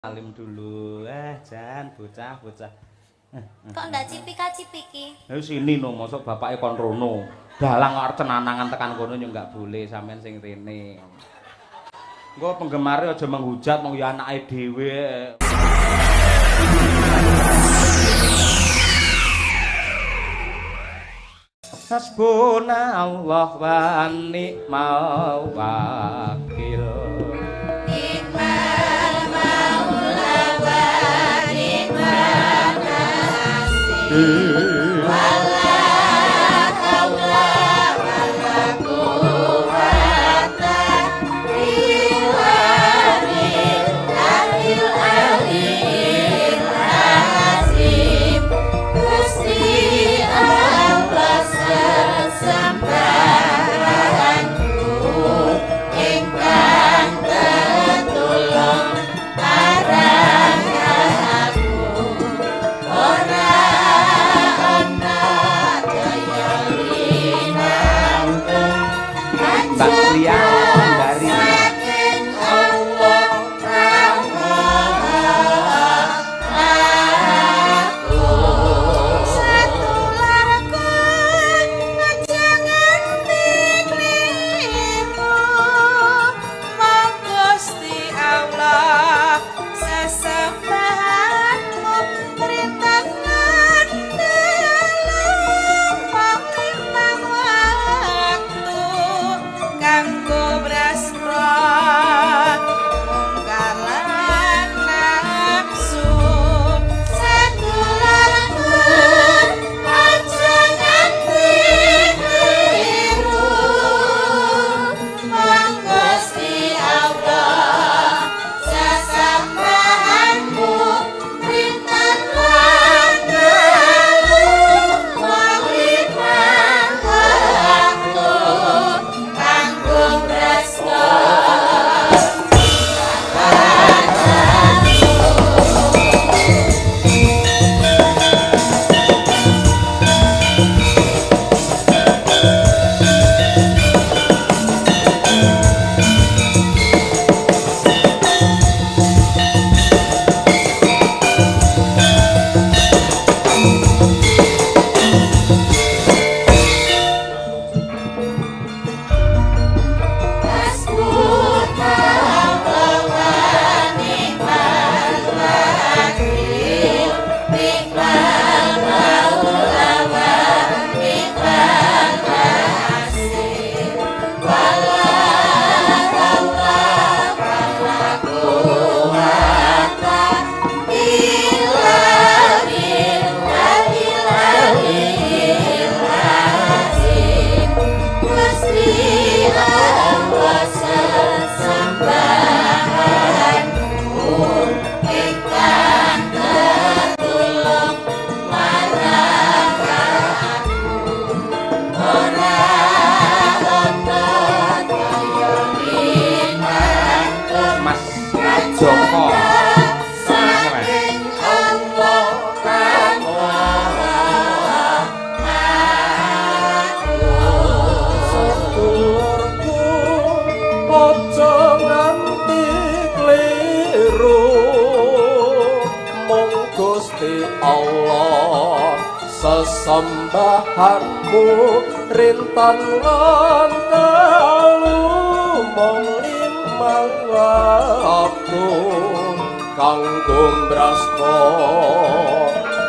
Alim dulu. Jan bocah-bocah. Kok ndak cipika-cipiki? Ayo sini no, mosok bapake kon rono. Dalang kok cenanangan tekan kono yo enggak boleh sampean sing rene. Engko penggemare aja menghujat mong ya anake dhewe. Hasbunallah wa ni'mal wakil. Sesembahanmu rintan lan kalu mong limang waktu kanggo mbrasta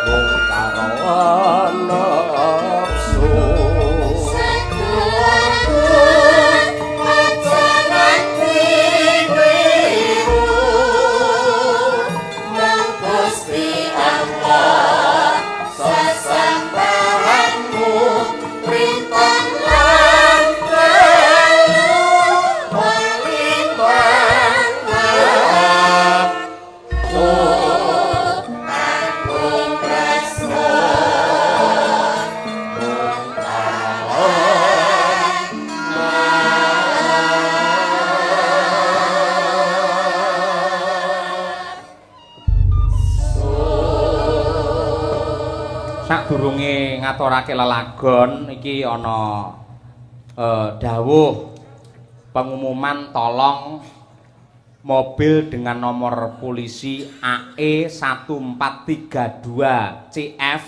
mung karawan nafsu. Sadurunge ngaturake lelagon iki ana dawuh pengumuman tolong mobil dengan nomor polisi AE 1432 CF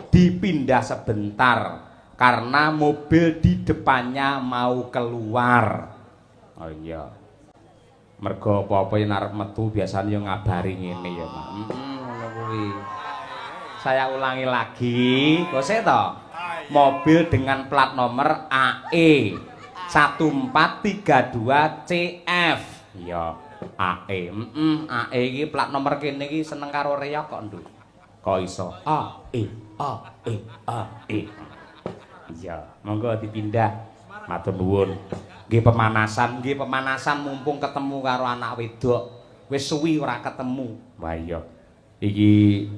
dipindah sebentar karena mobil di depannya mau keluar. Oh iya. Mergo apa-apa yen arep metu biasanya yo ngabari ngene ya, Mak. Ngono kuwi. Saya ulangi lagi, kok sik to? Mobil dengan plat nomor AE 1432 CF. Iya, AE. AE iki plat nomor kene iki seneng karo reok kok, Nduk. Kok iso? AE. Iya, monggo dipindah. Matur nuwun. Nggih pemanasan mumpung ketemu karo anak wedok. Wis suwi ora ketemu. Wah iya. Iki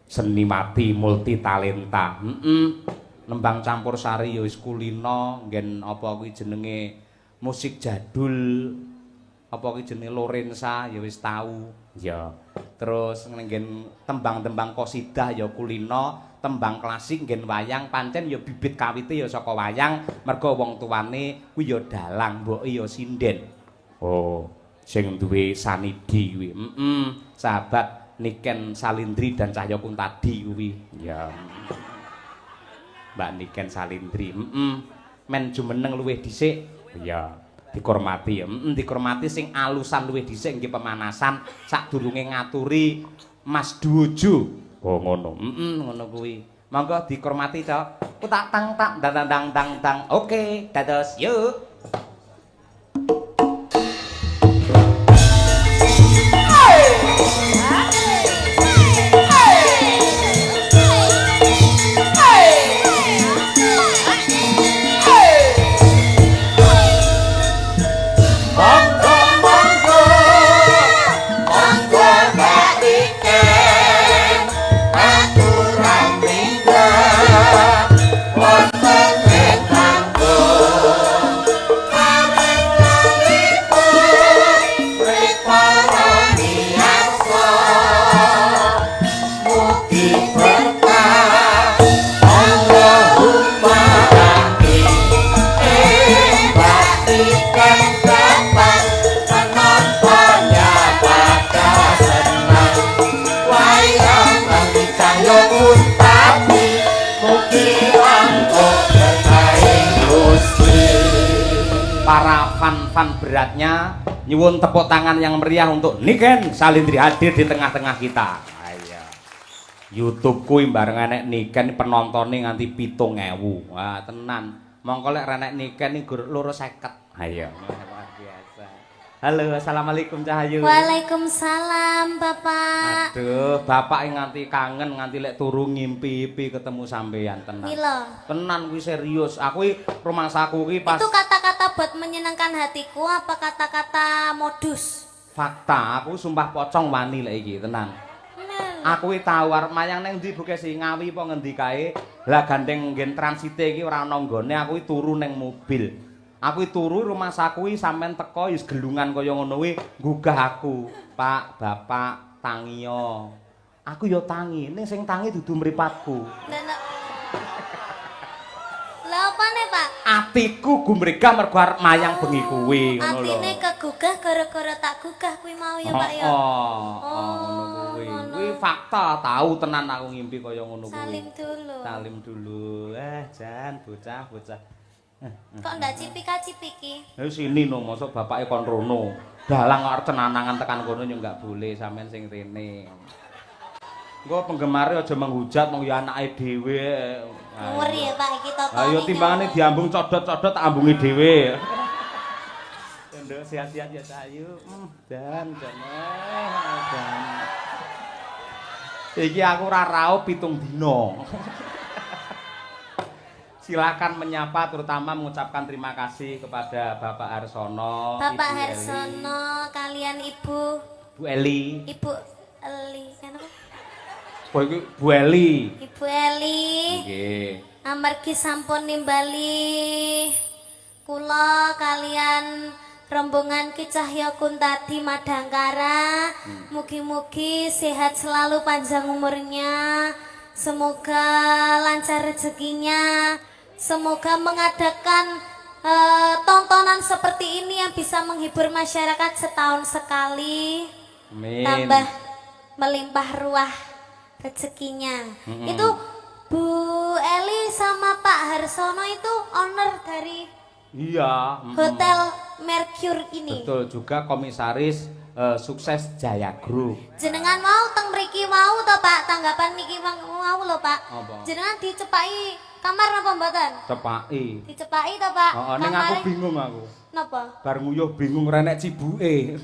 seni mati multi talenta. Nembang campur sari ya wis kulino, nggen apa kuwi jenenge musik jadul. Apa kuwi jenenge Lorenza ya wis tau. Ya. Terus nggen tembang-tembang qasidah ya kulino, tembang klasik nggen wayang pancen ya bibit kawite ya saka wayang, mergo wong tuane kuwi ya dalang, mboke ya sinden. Oh, sing duwe sanidi kuwi. Sahabat Niken Salindri dan Cahya Kuntadi kuwi. Ya. Mbak Niken Salindri. Men jumeneng luwih dhisik. Ya. Dihormati ya. Dihormati sing alusan luwih dhisik nggih pemanasan sadurunge ngaturi Mas Duojo. Oh ngono. Ngono kuwi. Monggo dihormati, Cok. Ku tak tang tak dang dang dang dang. Oke, dados yuk. Para fan-fan beratnya nyuwun tepuk tangan yang meriah untuk Niken Salindri hadir di tengah-tengah kita. Ayo. YouTube kuwi bareng enek Niken penontonnya nganti 7.000. Wah, tenan. Mongko lek renek Niken iki gur 250. Ayo. Luar biasa. Halo, assalamualaikum Cahayu. Waalaikumsalam, Bapak. Aduh, Bapak nganti kangen nganti lek turu ngimpi-impi ketemu sampean tenan. Mila. Tenan kuwi serius. Aku rumangsaku kuwi pas Itu kata-kata buat menyenangkan hatiku apa kata-kata modus? fakta, aku sumpah pocong wani lek iki tenan. Aku iki tau arep mayang ning ndi Bukes Ngawi apa ngendi kae. Lah gandeng nggen transite iki ora ana nggone, aku iki turu ning mobil. Aku turu rumah saku sampean teko wis gelungan kaya ngono kuwi nggugah aku. Pak, Bapak, tangiyo. Aku ya tangi, ning sing tangi dudu mripatku. Lah opane, Pak? Atiku gumregah mergo arep mayang bengi kuwi ngono lho. Atine kegugah gara-gara tak gugah kuwi mau ya, Pak ya. Ngono kuwi. Kuwi fakta, tahu tenan aku ngimpi kaya ngono kuwi. Salim dulu. Salim dulu. Jan bocah-bocah. Kok ndak cipika-cipiki? Sini no, mosok bapake kon rono. Dalang kok arep cenanangan tekan kono yo enggak boleh sampean sing rene. Engko penggemare aja menghujat mong ya anake dhewe. Ngeri ya Pak iki totone. Ayo timbangane diambung codot-codot tak ambungi dhewe. Nduk sehat-sehat ya Cahayu. Dan. Iki aku ora raup 7 dina. Silakan menyapa terutama mengucapkan terima kasih kepada Bapak Harsono, Bapak Ibu Harsono Eli. kalian Ibu Bu Eli kenapa? Bu Eli. Ibu Eli. Nggih. Amargi sampun nimbali kula kalian rombongan Ki Cahya Kuntadi Madangkara. Mugi-mugi sehat selalu panjang umurnya. Semoga lancar rezekinya. Semoga mengadakan tontonan seperti ini yang bisa menghibur masyarakat setahun sekali. Amin. Tambah melimpah ruah rezekinya. Itu Bu Eli sama Pak Harsono itu owner dari Iya. Hotel Mercure ini. Betul juga komisaris sukses Jaya Group. Jenengan mau teng mriki mau to Pak, tanggapan niki mau lho Pak. Apa? Jenengan dicepaki kamar napa mboten? Cepaki. Dicepaki to Pak. Heeh, ning aku bingung aku. Napa? Bar nguyuh bingung renek cibuke.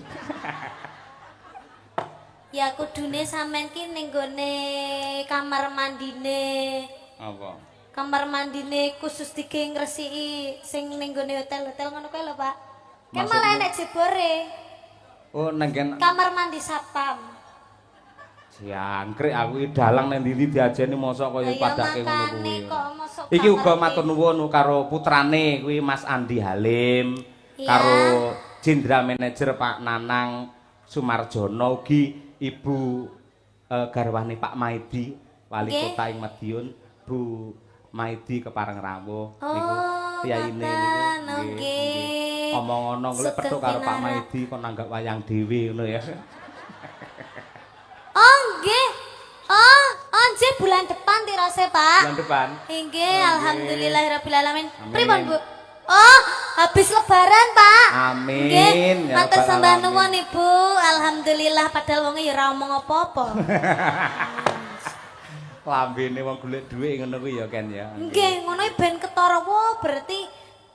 Ya kudune sampean ki ning gone kamar mandine. Apa? Kamar mandine khusus dige ngresiki sing ning gone hotel-hotel ngono kuwi lho Pak. Kan malah enek jebore. Oh, nengken Kamar mandi satpam. jangkrik aku iki dalang nang ndi diajeni mosok kaya padake ngono kuwi. Kok mosok Iki uga matur nuwun karo putrane kuwi Mas Andi Halim karo Jenderal Manajer Pak Nanang Sumarjono ugi Ibu garwane Pak Maidi Wali Kota ing Madiun Bu Maidi Kepareng Rawuh niku priyaine niku nggih. Omong ana golek petuk karo Pak Maidi kok nanggap wayang dhewe ngono ya. Oh nggih. Oh, nggih bulan depan tirose, Pak. Bulan depan. Nggih, alhamdulillahirabbil alamin. Pripun, Bu? Oh, habis lebaran, Pak. Amin. Nggih, Ya matur Rabbal sembah alamin. nuwun Ibu. Alhamdulillah padahal wonge ya ora omong apa-apa. Lambene wong golek dhuwit ngono kuwi ya Ken ya. Nggih, ngono ben ketara wo berarti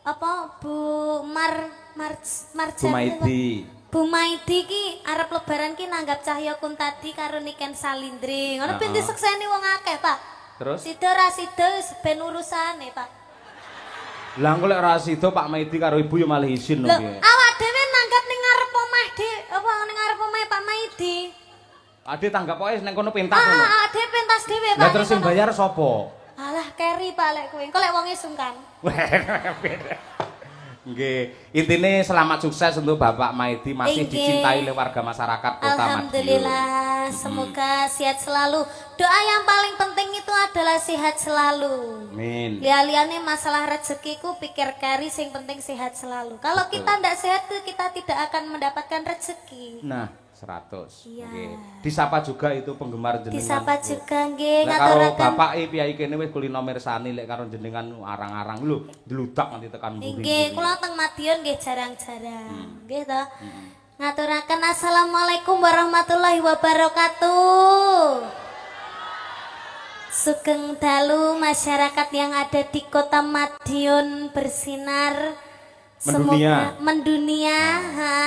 apa Bu Bu Maidi. Bu Maidi ki arep lebaran ki nanggap Cahya Kuntadi karo Niken Salindri. Ngono ben disekseni wong akeh, Pak. Terus? Sida ra sida ben urusane, Pak. Lah engko lek ora sida Pak Maidi karo Ibu ya malah isin lho Lho, piye. awak dhewe nanggap ning ngarep omah apa ning ngarep omah Pak Maidi. Ade tanggap pokoke ning kono pentas ngono. Awak dhewe pentas dhewe, Pak. Lah terus sing bayar sapa? Alah keri Pak lek kowe. Engko lek wonge sungkan. Nggih, intine selamat sukses untuk Bapak Maidi masih dicintai oleh warga masyarakat Kota Madiun. Alhamdulillah, semoga sehat selalu. Doa yang paling penting itu adalah sehat selalu. Amin. Liane masalah rezekiku pikir kari sing penting sehat selalu. Kalau kita ndak sehat tuh kita tidak akan mendapatkan rezeki. Nah, 100. Iya. Nggih. Disapa juga itu penggemar jenengan. Disapa juga nggih Lek karo ngaturaken. bapak piyai kene wis kulino mirsani lek karo jenengan arang-arang lho, dludak nganti tekan mburi. Nggih, kula teng Madiun nggih jarang-jarang. Nggih to. Ngaturaken assalamualaikum warahmatullahi wabarakatuh. Sugeng dalu masyarakat yang ada di Kota Madiun bersinar. Mendunia. Semoga mendunia,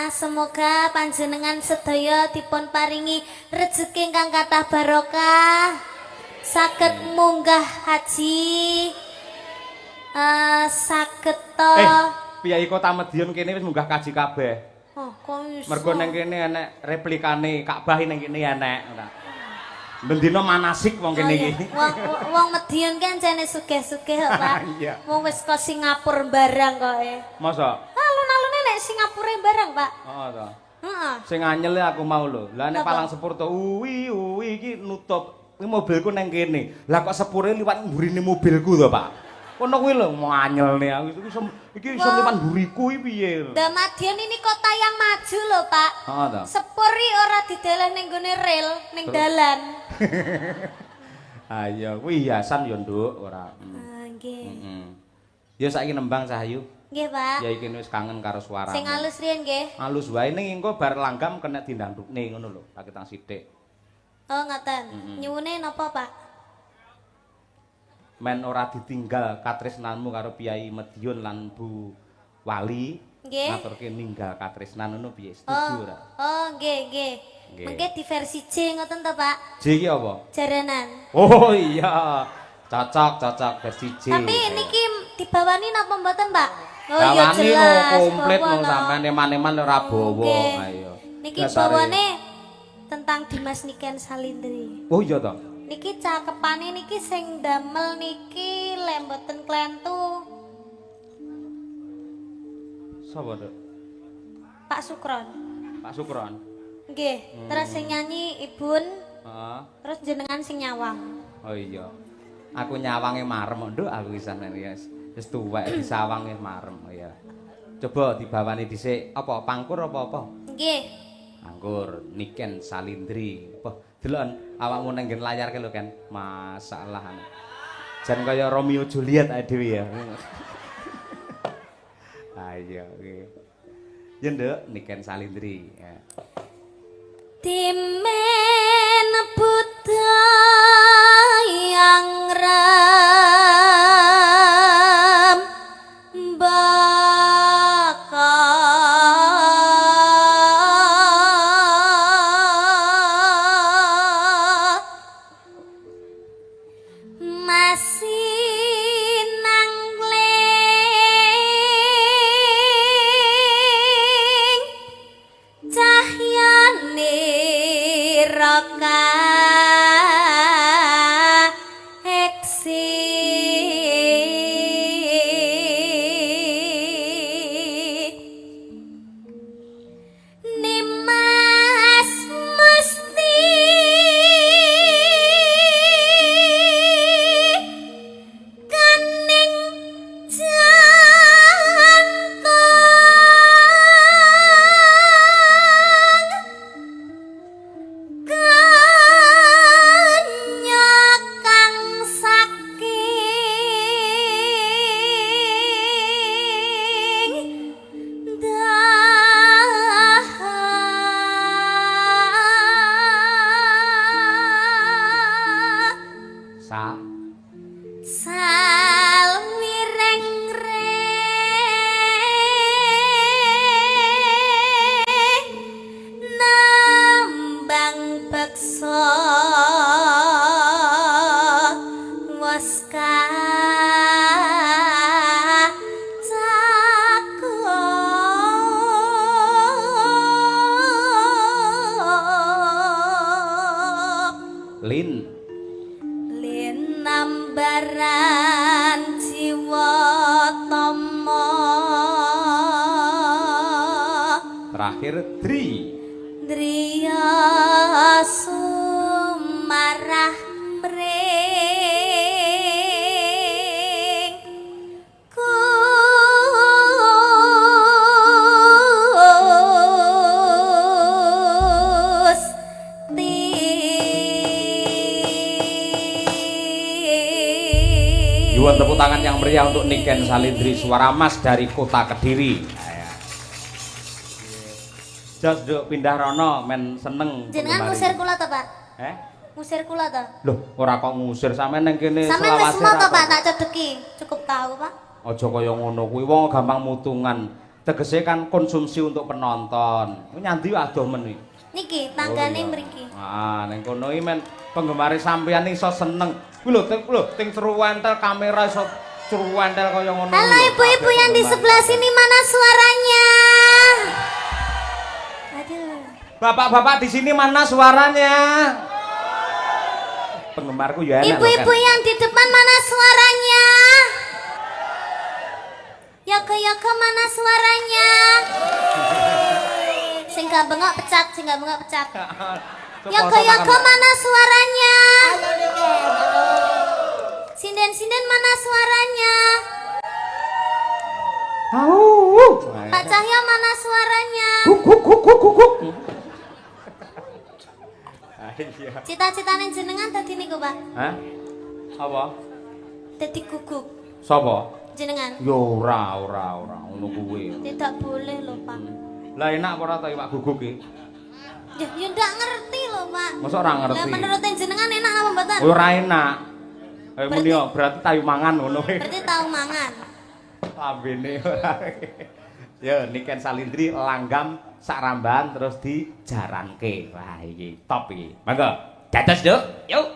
semoga panjenengan sedaya dipun paringi rezeki ingkang kathah barokah. Saged munggah haji. Saged to. Piyai Kota Madiun kene wis munggah kaji kabeh. Oh, kok iso? Mergo ning kene enek replikane Ka'bah ning kene enek. Bendina manasik wong kene iki. Wong Madiun kan jane sugih-sugih kok, Pak. Iya. Wong wis kok Singapura barang kok. Masa? Alun-alune nek Singapura barang, Pak. Heeh to. Heeh. Sing anyel aku mau lho. Lah nek Apa? Palang Sepur to uwi iki nutup. Iki mobilku nang kene. Lah kok sepure liwat mburine mobilku to, Pak. Kono kuwi lho mau anyelne aku iki iso liwat mburiku iki piye. Madiun ini kota yang maju lho, Pak. Heeh to. Sepuri ora dideleh ning gone rel, ning dalan. Ayo, kuwi hiasan ya, Nduk, ora. Nggih. Heeh. Ya saiki nembang Cahayu. Nggih, Pak. Ya iki wis kangen karo suara. Sing alus riyen nggih. Halus wae ning engko bar langgam kena dindangdukne ngono lho, tak ketang sithik. Oh, ngoten. Nyuwune napa, Pak? Men ora ditinggal katresnanmu karo Piyai Madiun lan Bu Wali. Nggih. Ngaturke ninggal katresnan ngono piye? Setuju ora? Oh, nggih, nggih. Nggih. Mengke di versi J ngoten to, Pak? J iki apa? Jaranan. Oh iya. Cocok versi J. Tapi niki dibawani napa mboten, Pak? Oh Bawani iya lho jelas. komplit bawa lho no. sampean eman-eman ora bawa. Nggih. Ayo. Niki Dasare. bawane tentang Dimas Niken Salindri. Oh iya to. Niki cakepane niki sing damel niki lemboten klentu Sapa, Dok? Pak Sukron. Pak Sukron. Nggih, terus sing nyanyi Ibun, Heeh. terus jenengan sing nyawang. Oh iya. Aku nyawange marem, Nduk, aku wisan ya. Wis tuwek disawang wis marem ya. Coba dibawani dhisik apa pangkur apa? Nggih. Anggur Niken Salindri. Apa delok awakmu nang nggen layar ke lho kan. Masalah. Jan kaya Romeo Juliet ae dhewe ya. Ayo nggih. Ya Nduk Niken Salindri. Ya. Timen budayang ram bakal masih nangling cahyane raka eksi nimas mesti kaning jantong kanyakang saking dahar Sa salmireng-reng nambang beksa wes cakup Lin linambaran jiwa tama terakhir Dri driya sumarah mring Gusti. Yuwun tepuk tangan yang meriah untuk Niken Salindri suara emas dari kota Kediri. Jos Nduk pindah rono men seneng. Jenengan penggemar ngusir ini. kula to, Pak? Eh? Ngusir kula to? Loh, ora kok ngusir sampean nang kene Sampeyan wis selawase semua to, ra Pak, kok. tak cedeki. Cukup tahu, Pak. Aja kaya ngono kuwi wong gampang mutungan. Tegese kan konsumsi untuk penonton. Kuwi nyandi adoh men iki. Niki tanggane Oh, iya. mriki. Ah, ning kono iki men penggemar sampean iso seneng. Kuwi lho, ting ceruwentel kamera iso ceruwentel kaya ngono. Halo lho. ibu-ibu Kabeh yang di penggemar. sebelah sini mana suaranya? Aduh. Bapak-bapak di sini mana suaranya? Penggemarku ya enak Ibu-ibu loh, kan? yang di depan mana suaranya? Yoga-yoga mana suaranya? Sing gak bengok pecat, sing gak bengok pecat. Yoga-yoga mana suaranya? Sinden-sinden mana suaranya? Pak Cahyo mana suaranya? Cita-citane jenengan tadi niku, Pak. Hah? Apa? Dadi guguk Sapa? jenengan. Yo ora ngono kuwi. Tidak boleh loh, Pak. Lah enak apa ora ta iwak guguk iki? Ya ndak ngerti loh, Pak. Masa ora ngerti? Lah menurut jenengan enak apa mboten? Ora enak. Muni yo berarti tayu mangan ngono kuwi. Berarti tahu mangan. Lambene ora. Ya Niken Salindri langgam sak rambahan terus dijaranke. Wah iki top iki. Monggo. Dados, Nduk. Yuk.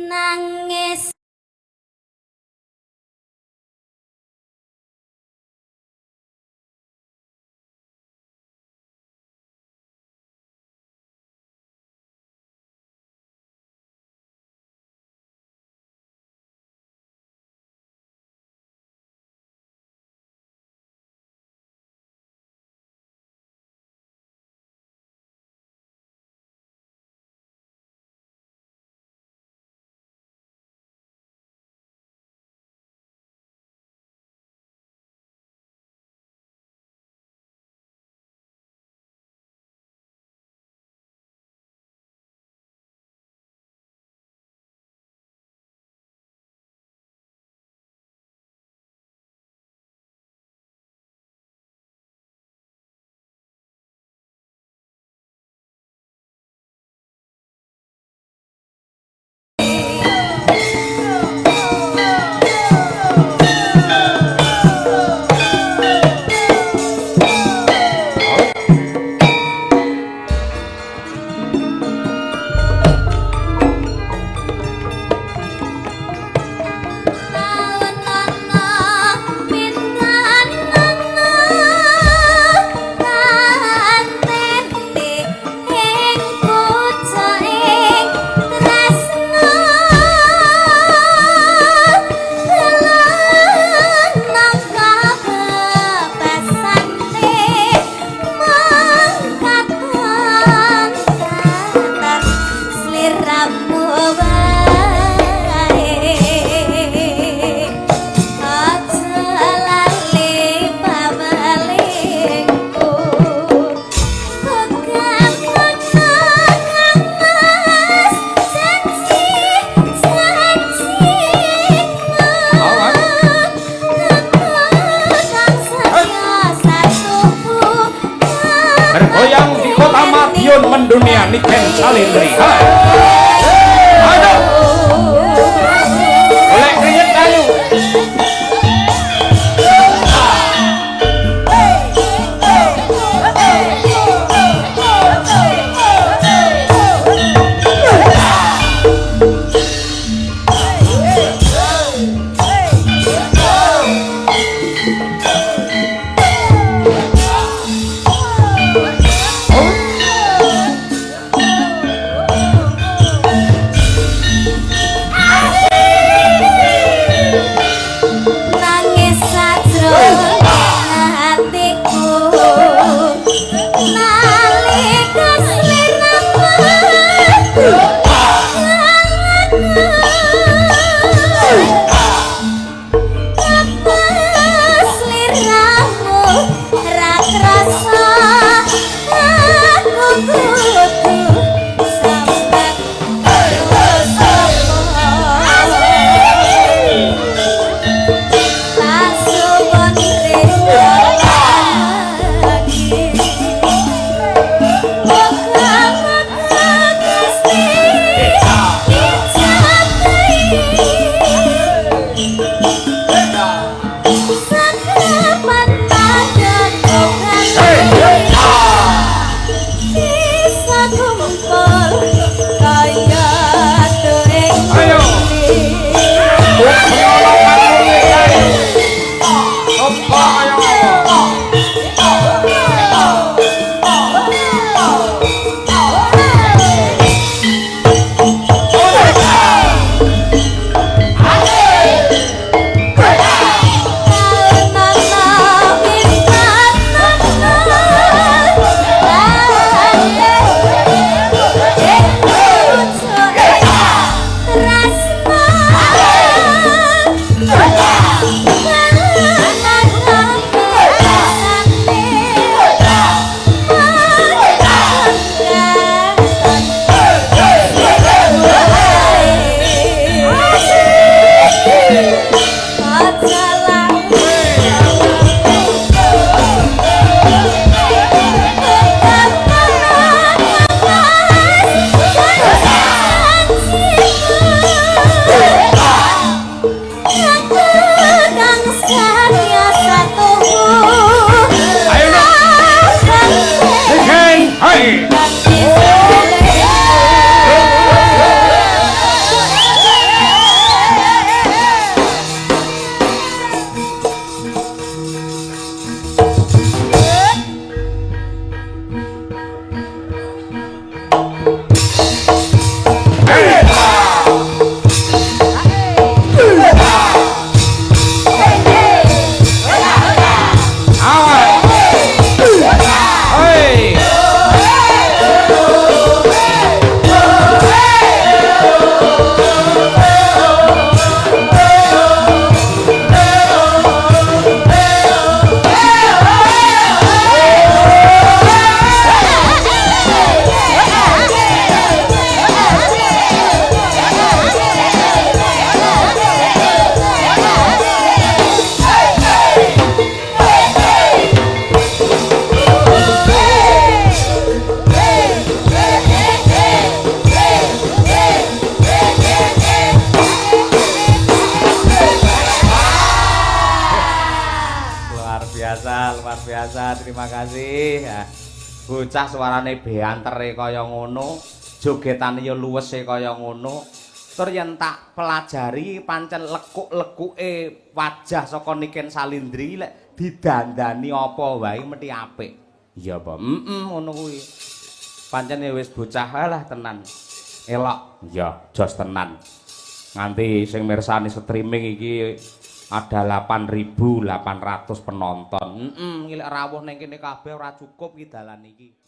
Nangis dunia Niken Salindri. Aduh. Boleh keringet kayu. luar biasa, terima kasih ya. Bocah suarane beantere kaya ngono, jogetane ya luwese kaya ngono. Tur yen tak pelajari pancen lekuk-lekuke wajah saka Niken Salindri lek didandani apa wae mesti apik. Iya apa? Ngono kuwi. Pancen wis bocah lah tenan. Elok. Iya, jos tenan. Nganti sing mirsani streaming iki ada 8.800 penonton. Ngilek rawuh ning kene kabeh ora cukup iki dalan iki.